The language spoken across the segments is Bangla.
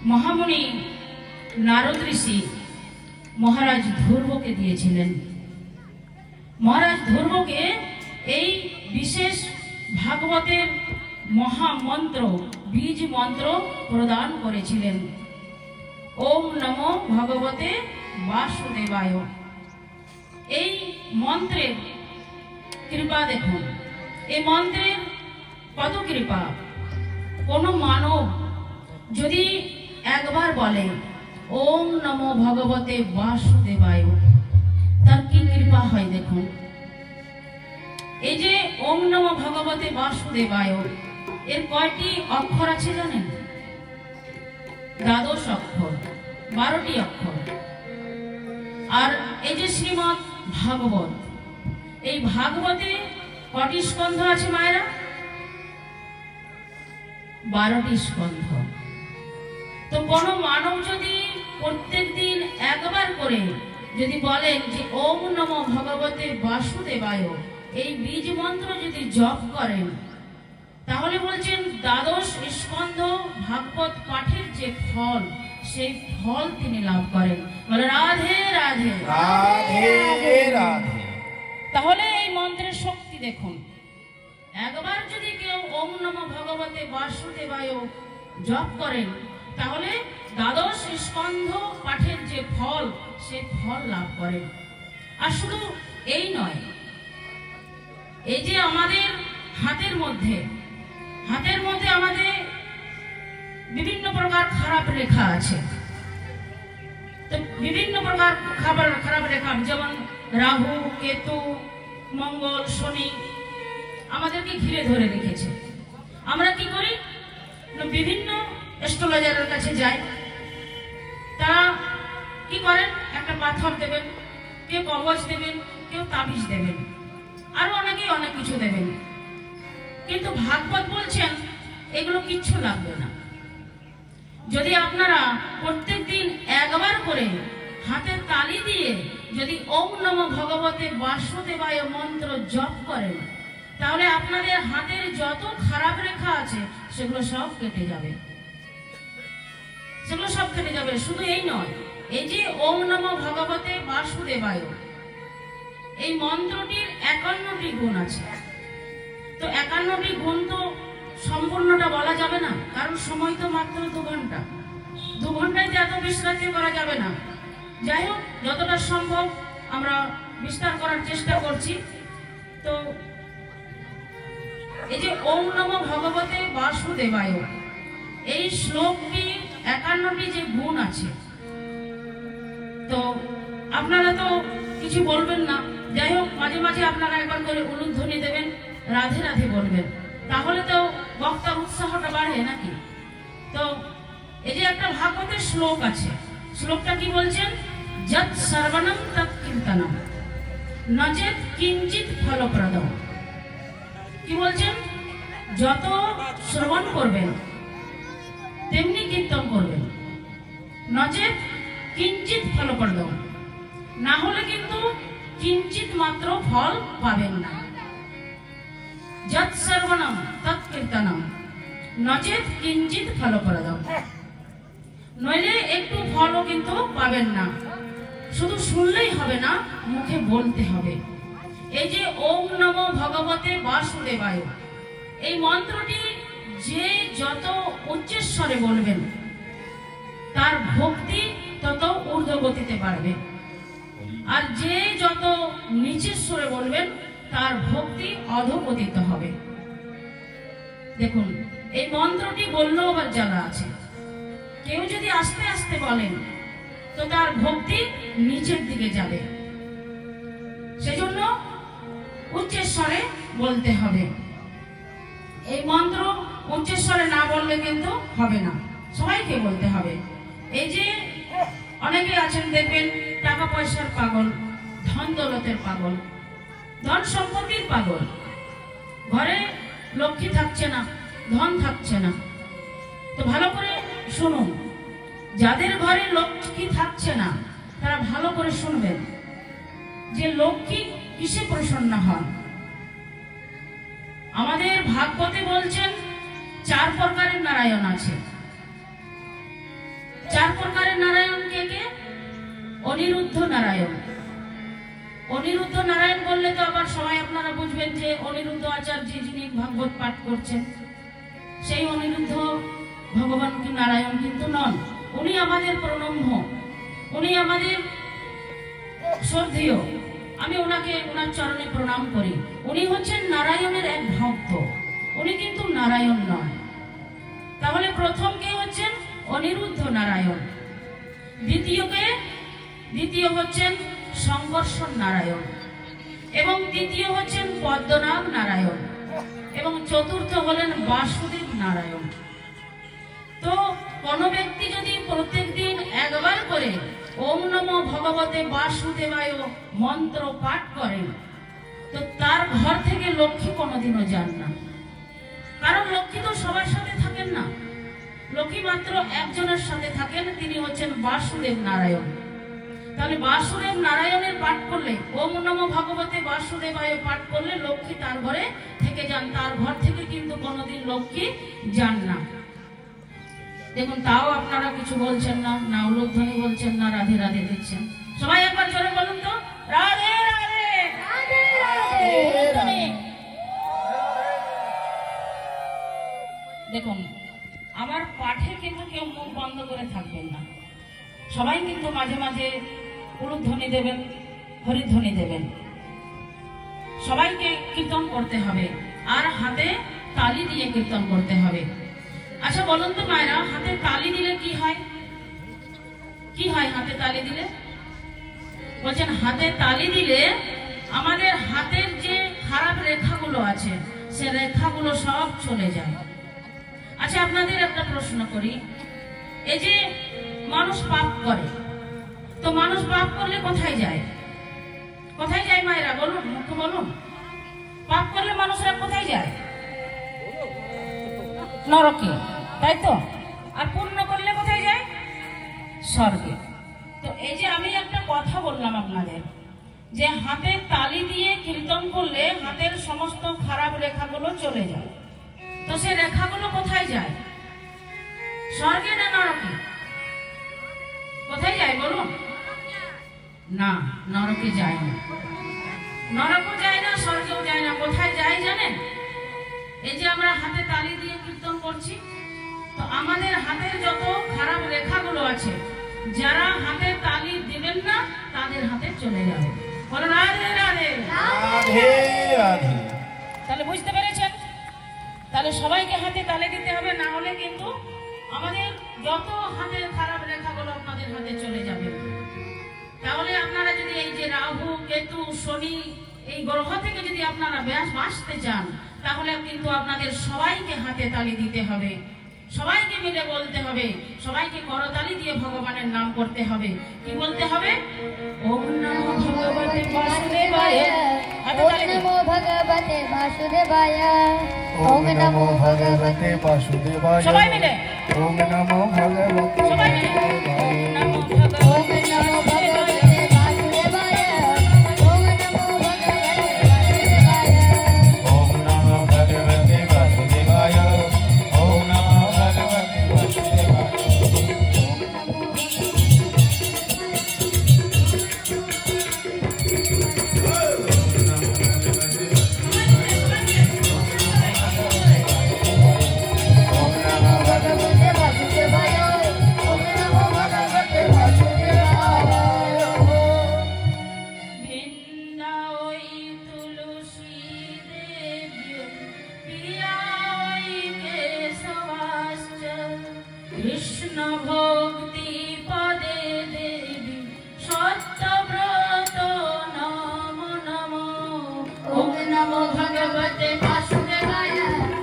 महामुनि नारद ऋषि महाराज ध्रुव के दिए महाराज ध्रुव के विशेष भागवतेर মহামন্ত্র বীজ মন্ত্র প্রদান করেছিলেন। ওম নমো ভগবতে বাসুদেবায়। এই মন্ত্রের কৃপা দেখুন, এই মন্ত্রের কত কৃপা। কোন মানব যদি একবার বলে ওম নমো ভগবতে বাসুদেবায়, তার কি কৃপা হয় দেখুন। এই যে ওম নমো ভগবতে বাসুদেবায়, এর কয়টি অক্ষর আছে জানেন? 12 অক্ষর, 12টি অক্ষর। আর এই যে শ্রীমদ্ ভাগবত, এই ভাগবতে কটি স্কন্ধ আছে মায়েরা? 12টি স্কন্ধ। তো কোন মানব যদি প্রত্যেক দিন একবার করে যদি বলেন যে ওম নমো ভগবতে বাসুদেবায়, এই বীজ মন্ত্র যদি জপ করেন, তাহলে বলছেন 12 স্কন্ধ ভাগবত পাঠের যে ফল, সেই ফল তিনি লাভ করেন। বলে রাধে রাধে রাধে রাধে। তাহলে এই মন্ত্রের শক্তি দেখুন। একবার যদি কেউ ওম নমো ভগবতে বাসুদেবায় জপ করেন, তাহলে 12 স্কন্ধ পাঠের যে ফল, সে ফল লাভ করেন। আর শুধু এই নয়, এই যে আমাদের হাতের মধ্যে আমাদের বিভিন্ন প্রকার খারাপ রেখা আছে। তো বিভিন্ন প্রকার খারাপ রেখা, যেমন রাহু, কেতু, মঙ্গল, শনি আমাদেরকে ঘিরে ধরে রেখেছে। আমরা কি করি? বিভিন্ন অ্যাস্ট্রোলজারের কাছে যাই। তারা কি করেন? একটা পাথর দেবেন, কেউ কবচ দেবেন, কেউ তাবিজ দেবেন, আরো অনেকেই অনেক কিছু দেবেন। কিন্তু ভাগবত বলছেন এগুলো কিচ্ছু লাগবে না। যদি আপনারা প্রত্যেক দিন একবার করে হাতে তালি দিয়ে যদি ওম নমো ভগবতে বাসুদেবায় মন্ত্র জপ করেন, তাহলে আপনাদের হাতের যত খারাপ রেখা আছে সেগুলো সব কেটে যাবে, সেগুলো সব কেটে যাবে। শুধু এই নয়, এই যে ওম নমো ভগবতে বাসুদেবায়, এই মন্ত্রটির 51টি গুণ আছে। তো 51টি গুণ তো সম্পূর্ণটা বলা যাবে না, কারণ সময় তো মাত্র 2 ঘন্টা। 2 ঘন্টায় এত বিস্তারিত করা যাবে না। যাই হোক, যতটা সম্ভব আমরা বিস্তার করার চেষ্টা করছি। তো এই যে ওম নমো ভগবতে বাসুদেবায়, এই শ্লোকটি 51টি যে গুণ আছে, তো আপনারা তো কিছু বলবেন না। যাই হোক, মাঝে মাঝে আপনারা একবার করে উলুধ্বনি দেবেন, রাধে রাধে বলবেন, তাহলে তো বক্তার উৎসাহটা বাড়ে নাকি? তো এই যে একটা ভাগবতের শ্লোক আছে, শ্লোকটা কি বলছেন? যৎ শ্রবণম তৎ কীর্তনম নচেৎ কিঞ্চিৎ ফলপ্রদম। কি বলছেন? যত শ্রবণ করবেন তেমনি কীর্তন করবেন, নচেৎ কিঞ্চিৎ ফলপ্রদম, না হলে কিন্তু কিঞ্চিৎ মাত্র ফল পাবেন না। যৎ শ্রবণম তৎ কীর্তনম নচেৎ কিঞ্চিৎ ফলপ্রদম, নইলে একটু ফলও কিন্তু পাবেন না। শুধু শুনলেই হবে না, মুখে বলতে হবে। এই যে ওম নমো ভগবতে বাসুদেবায়, এই মন্ত্রটি যে যত উচ্চস্বরে বলবেন, তার ভক্তি তত ঊর্ধ্বগতিতে বাড়বে। আর যে যত নিচের স্বরে বলবেন, তার ভক্তি অধঃপতিত হবে। দেখুন, এই মন্ত্রটি বললেও আবার জ্বালা আছে। কেউ যদি আস্তে আস্তে বলেন, তো তার ভক্তি নিচের দিকে যাবে। সেজন্য উচ্চস্বরে বলতে হবে। এই মন্ত্র উচ্চস্বরে না বললে কিন্তু হবে না, সবাইকে বলতে হবে। এই যে অনেকে আছেন দেখবেন টাকা পয়সার পাগল, ধন দৌলতের পাগল, ধন সম্পত্তির পাগল, ঘরে লক্ষ্মী থাকছে না, ধন থাকছে না। তো ভালো করে শুনুন, যাদের ঘরে লক্ষ্মী থাকছে না তারা ভালো করে শুনবেন যে লক্ষ্মী কিসে প্রসন্ন হন। আমাদের ভাগবতে বলছেন 4 প্রকারের নারায়ণ আছে। 4 প্রকারের নারায়ণ কে কে? অনিরুদ্ধ নারায়ণ। অনিরুদ্ধ নারায়ণ বললে তো আবার সবাই আপনারা বুঝবেন যে অনিরুদ্ধ আচার্য যিনি ভাগবত পাঠ করছেন, সেই অনিরুদ্ধ ভগবান কি নারায়ণ কিন্তু নন। উনি আমাদের প্রণম্য, উনি আমাদের শ্রদ্ধেয়। আমি ওনাকে ওনার চরণে প্রণাম করি। উনি হচ্ছেন নারায়ণের এক ভক্ত, উনি কিন্তু নারায়ণ নন। তাহলে প্রথম কে হচ্ছেন? অনিরুদ্ধ নারায়ণ। দ্বিতীয় হচ্ছেন সংকর্ষণ নারায়ণ, এবং তৃতীয় হচ্ছেন পদ্মনাভ নারায়ণ, এবং চতুর্থ হলেন বাসুদেব নারায়ণ। তো কোন ব্যক্তি যদি প্রত্যেকদিন একবার করে ওম নমো ভগবতে বাসুদেবায় মন্ত্র পাঠ করেন, তো তার ঘর থেকে লক্ষ্মী কোনোদিনও যান না। কারণ লক্ষ্মী তো সবার সাথে থাকেন না, লক্ষ্মী মাত্র একজনের সাথে থাকেন, তিনি হচ্ছেন বাসুদেব নারায়ণ। তাহলে বাসুদেব নারায়ণের পাঠ করলে, ওম নমো ভগবতে বাসুদেবায় পাঠ করলে লক্ষ্মী তার ঘরে থেকে যান, তার ঘর থেকে কিন্তু কোনোদিন লক্ষ্মী যান না। দেখুন, তাও আপনারা কিছু বলছেন না, না উলুধ্বনি বলছেন না, রাধে রাধে দিচ্ছেন। সবাই একবার জোরে বলুন তো, রাধে রাধে। দেখুন, আমার পাঠে কিন্তু কেউ মুখ বন্ধ করে থাকবেন না, সবাই কিন্তু মাঝে মাঝে উলুধ্বনি দেবেন, হরিধ্বনি দেবেন। সবাইকে কীর্তন করতে হবে, আর হাতে তালি দিয়ে কীর্তন করতে হবে। আচ্ছা বলুন তো মায়েরা, হাতে তালি দিলে কি হয়? কি হয় হাতে তালি দিলে? বলছেন হাতে তালি দিলে আমাদের হাতের যে খারাপ রেখাগুলো আছে, সে রেখাগুলো সব চলে যায়। আচ্ছা আপনাদের একটা প্রশ্ন করি, এই যে মানুষ পাপ করে, তো মানুষ পাপ করলে কোথায় যায়? কোথায় যায় মায়েরা বলুন, মুখ বলুন। পাপ করলে মানুষরা কোথায় যায়? নরকে, তাই তো? আর পুণ্য করলে কোথায় যায়? স্বর্গে। তো এই যে আমি একটা কথা বললাম আপনাদের, যে হাতে তালি দিয়ে কীর্তন করলে হাতের সমস্ত খারাপ রেখাগুলো চলে যায়, তো সে রেখাগুলো কোথায় যায়? স্বর্গে না নরকে? কোথায় যায় বলুন? না, নরকে যায় না, নরকও যায় না, স্বর্গেও যায় না। কোথায় যায় জানেন? এই যে আমরা হাতে তালি দিয়ে কীর্তন করছি, তো আমাদের হাতের যত খারাপ রেখাগুলো আছে, যারা হাতে তালি দিবেন না তাদের হাতে চলে যাবে। বলো রাধে রাধে। রাধে রাধে। তাহলে বুঝতে পেরেছেন? তাহলে সবাইকে হাতে তালি দিতে হবে, না হলে কিন্তু আমাদের যত হাতের খারাপ রেখাগুলো আপনাদের হাতে চলে যাবে। তাহলে আপনারা যদি এই যে রাহু, কেতু, শনি, এই গ্রহ থেকে যদি আপনারা বাঁচতে চান, তাহলে কিন্তু আপনাদের সবাইকে হাতে তালি দিতে হবে, সবাইকে মিলে বলতে হবে, সবাইকে করতালি দিয়ে ভগবানের নাম করতে হবে। কি বলতে হবে? ওম নমো ভগবতে বাসুদেবায়। ওম নমো ভগবতে বাসুদেবায়। ওম নমো ভগবতে বাসুদেবায়। সবাই মিলে ওম নমো ভগবতে সবাই মিলে বাসুদেবায়। ওম নমো ওম নমো ভগবতে বাসুদেবায়। ওম নমো ভগবতে বাসুদেবায়। ওম নমো ভগবতে বাসুদেবায়। কৃষ্ণ ভক্তি পদে দেবী সত্যব্রত নমো নমো। ওম নমো ভগবতে বাসুদেবায়।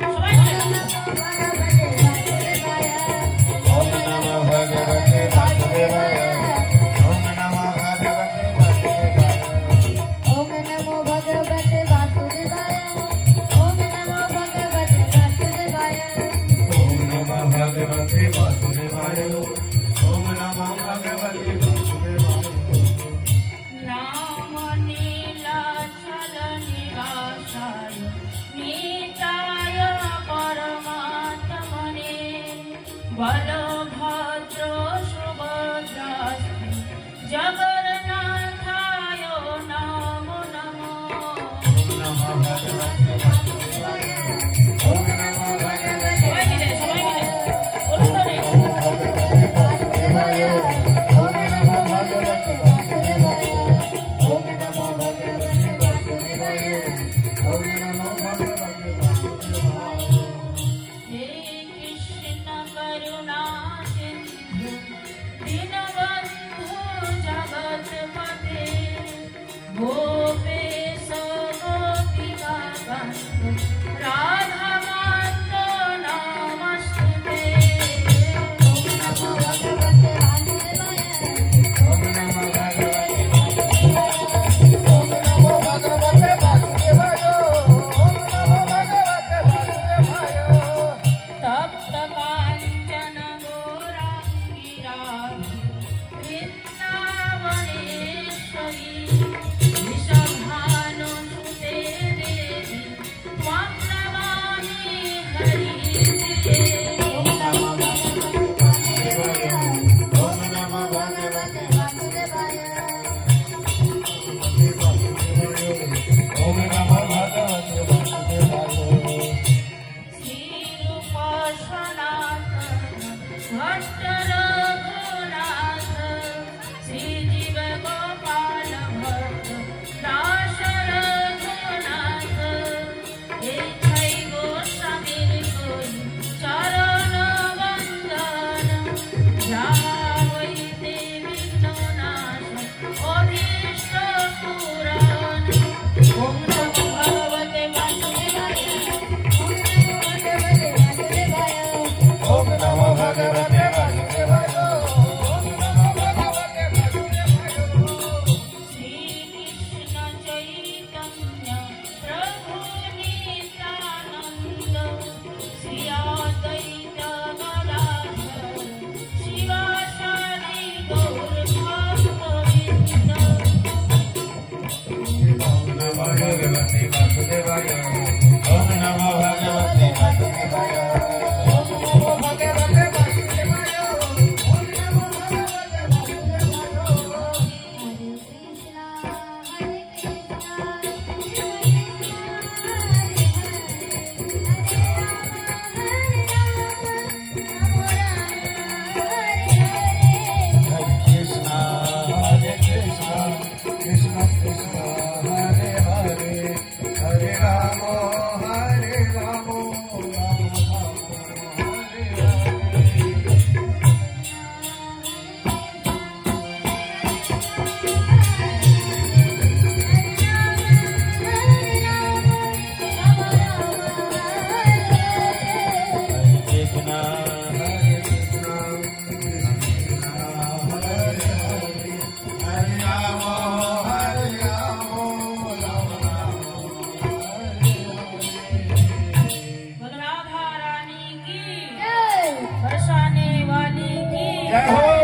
সবাই মিলে ওম নমো ভগবতে বাসুদেবায়। ওম নমো ভগবতে বাসুদেবায়। ওম নমো ভগবতে বাসুদেবায়। ওম নমো ভগবতে বাসুদেবায়। ওম নমো ভগবতে বাসুদেবায়। ওম নমো ভগবতে বাসুদেবায়। নাম নীলাচল নিবাসায় নিতায় পরমাত্মনে বলভদ্র সুভদ্রাস্তে জগন্নাথায় নমো নমো। ওম নমো ভগবতে বাসুদেবায়। ওম নমো ভগবতে बरसाने वाली की जय हो।